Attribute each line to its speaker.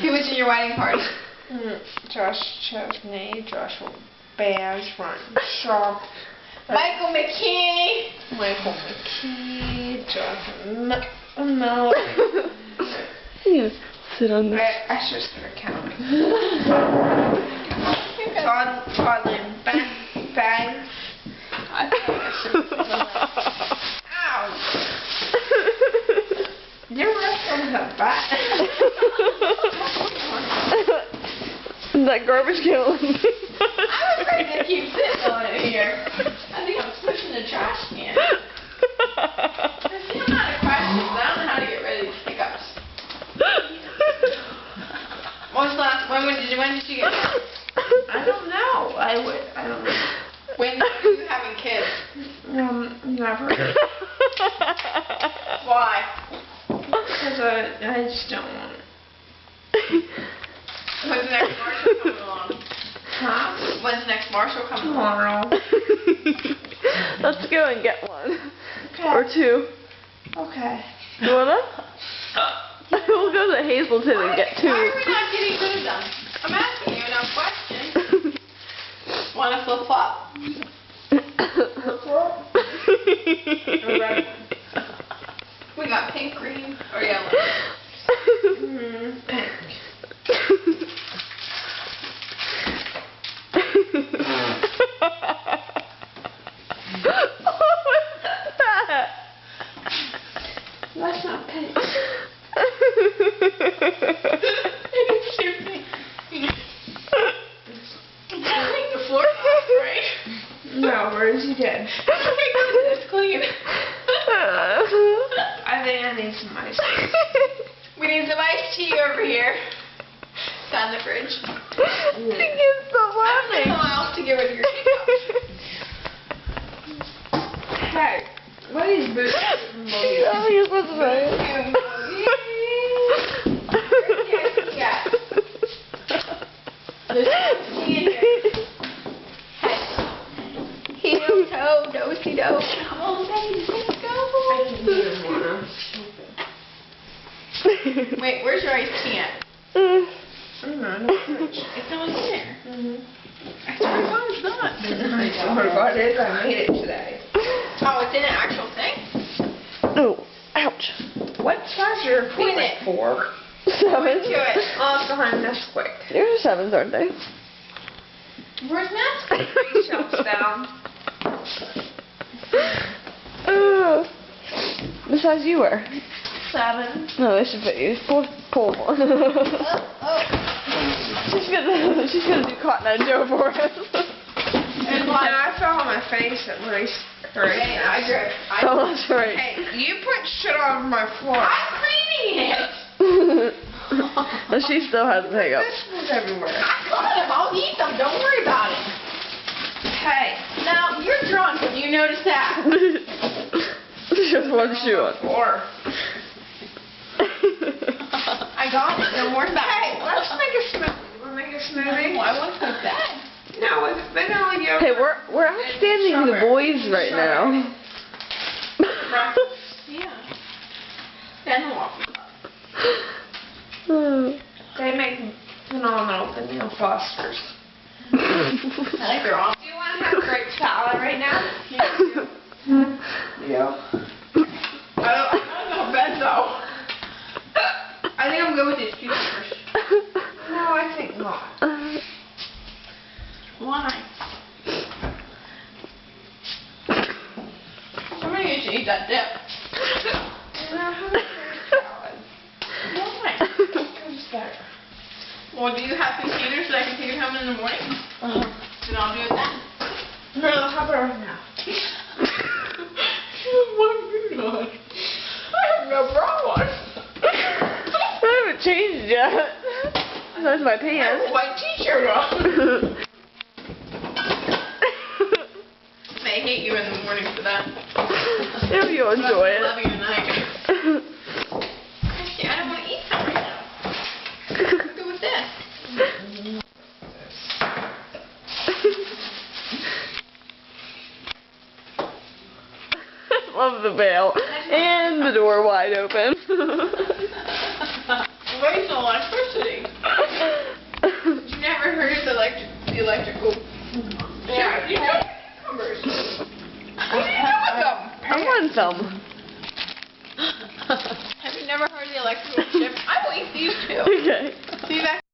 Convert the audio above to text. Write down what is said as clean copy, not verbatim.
Speaker 1: Who was in your wedding party?
Speaker 2: Josh Chesney, Joshua Bashburn, Sharp,
Speaker 1: Michael McKee,
Speaker 2: Jonathan Miller.
Speaker 3: You sit on this.
Speaker 2: I should start counting. Todd Lynn Banks. I thought I should. Ow! Your restaurant has bat.
Speaker 3: That garbage can.
Speaker 1: I'm afraid to keep sitting on it here. I think I'm pushing the trash can. I see I'm out of questions. I don't know how to get rid of these hiccups. When did you get married?
Speaker 2: I don't know. I don't know.
Speaker 1: When are you having kids?
Speaker 2: Never.
Speaker 1: Why?
Speaker 2: Because I just don't want it.
Speaker 1: When's the next Marshall coming along?
Speaker 2: Huh?
Speaker 1: When's the next Marshall coming along?
Speaker 2: Tomorrow.
Speaker 3: Let's go and get one.
Speaker 2: Okay.
Speaker 3: Or two.
Speaker 2: Okay.
Speaker 3: You wanna? We'll go to Hazelton and get two.
Speaker 1: Why are we not getting rid of them? I'm asking you enough questions. Want to flip flop? We got pink, green, or yellow.
Speaker 2: Pink. That's not pink.
Speaker 1: Excuse me. I think the floor is right.
Speaker 2: No, Rosie did.
Speaker 1: It's clean.
Speaker 2: I think I need some ice.
Speaker 1: We need some iced tea over here. Down the fridge.
Speaker 3: You can stop laughing.
Speaker 1: Someone else to get rid of your hiccups.
Speaker 2: Hey, what are these boots?
Speaker 3: Oh, you're supposed to say it.
Speaker 1: Yeah. There's tea in here. Heel toe, do-si-do. Come on, baby, let's go.
Speaker 2: I can do one.
Speaker 1: Wait, where's your iced tea at?
Speaker 2: In the fridge.
Speaker 1: It's not in there.
Speaker 2: Mm-hmm.
Speaker 1: I swear to God, it's not.
Speaker 2: I swear to God, it is. I made it today.
Speaker 1: Oh, it's in an actual thing?
Speaker 3: Oh, ouch.
Speaker 2: What size are your
Speaker 1: Clean
Speaker 2: feet?
Speaker 1: it.
Speaker 2: 4?
Speaker 3: Seven.
Speaker 1: Do it.
Speaker 2: Oh, behind this quick.
Speaker 3: Yours are sevens, aren't they?
Speaker 1: Where's Matt?
Speaker 2: 3 shelves down.
Speaker 3: Oh. What size you wear?
Speaker 2: 7.
Speaker 3: No, they should fit you. Pull one. She's gonna do Cotton Eye Joe for us.
Speaker 1: And
Speaker 2: And I fell on my face at least 3
Speaker 1: Hey, I
Speaker 2: times.
Speaker 1: drip.
Speaker 3: Oh, that's right.
Speaker 2: Hey, you put shit all over my floor.
Speaker 1: I'm cleaning it.
Speaker 3: But she still has the hiccups.
Speaker 2: This was everywhere.
Speaker 1: I got them. I'll eat them. Don't worry about it.
Speaker 2: Hey,
Speaker 1: Now, you're drunk. Have you noticed that?
Speaker 3: She has one shoe on.
Speaker 2: floor.
Speaker 1: I got it. Don't worry about
Speaker 2: Hey,
Speaker 1: it.
Speaker 2: let's make a smoothie. You want to make a smoothie?
Speaker 1: I want to cook that.
Speaker 2: No, with vanilla yogurt.
Speaker 3: Hey, we're outstanding the boys right now.
Speaker 1: Yeah. And the waffle cup.
Speaker 3: Oh.
Speaker 2: They make phenomenal vanilla Fosters.
Speaker 1: I like your off.
Speaker 2: Do you want to have grape salad right now? Yeah.
Speaker 1: I don't know bed though. I think I'm good with these cucumbers.
Speaker 2: No, I think not.
Speaker 1: Why? Somebody needs to eat that dip.
Speaker 2: No, have a grape salad.
Speaker 1: Why?
Speaker 2: It's better.
Speaker 1: Well, do you have containers that I can take it home in the morning? Then I'll do it then.
Speaker 2: No, how about right now?
Speaker 1: Oh my God. I have no problem.
Speaker 3: I haven't changed yet. That's my
Speaker 1: I have a
Speaker 3: pants.
Speaker 1: white t-shirt on. They hate you in the morning for that.
Speaker 3: If you enjoy it.
Speaker 1: Loving at night. Actually, I don't want to eat that right now. I'm good with this.
Speaker 3: Love the veil. And the door wide open.
Speaker 1: Waste electricity. never heard of the electrical?
Speaker 2: Yeah, you know cucumbers. What are you doing with them?
Speaker 3: I want some.
Speaker 1: Have you never heard of the electrical chip? I will eat these two.
Speaker 3: Okay.
Speaker 1: See that?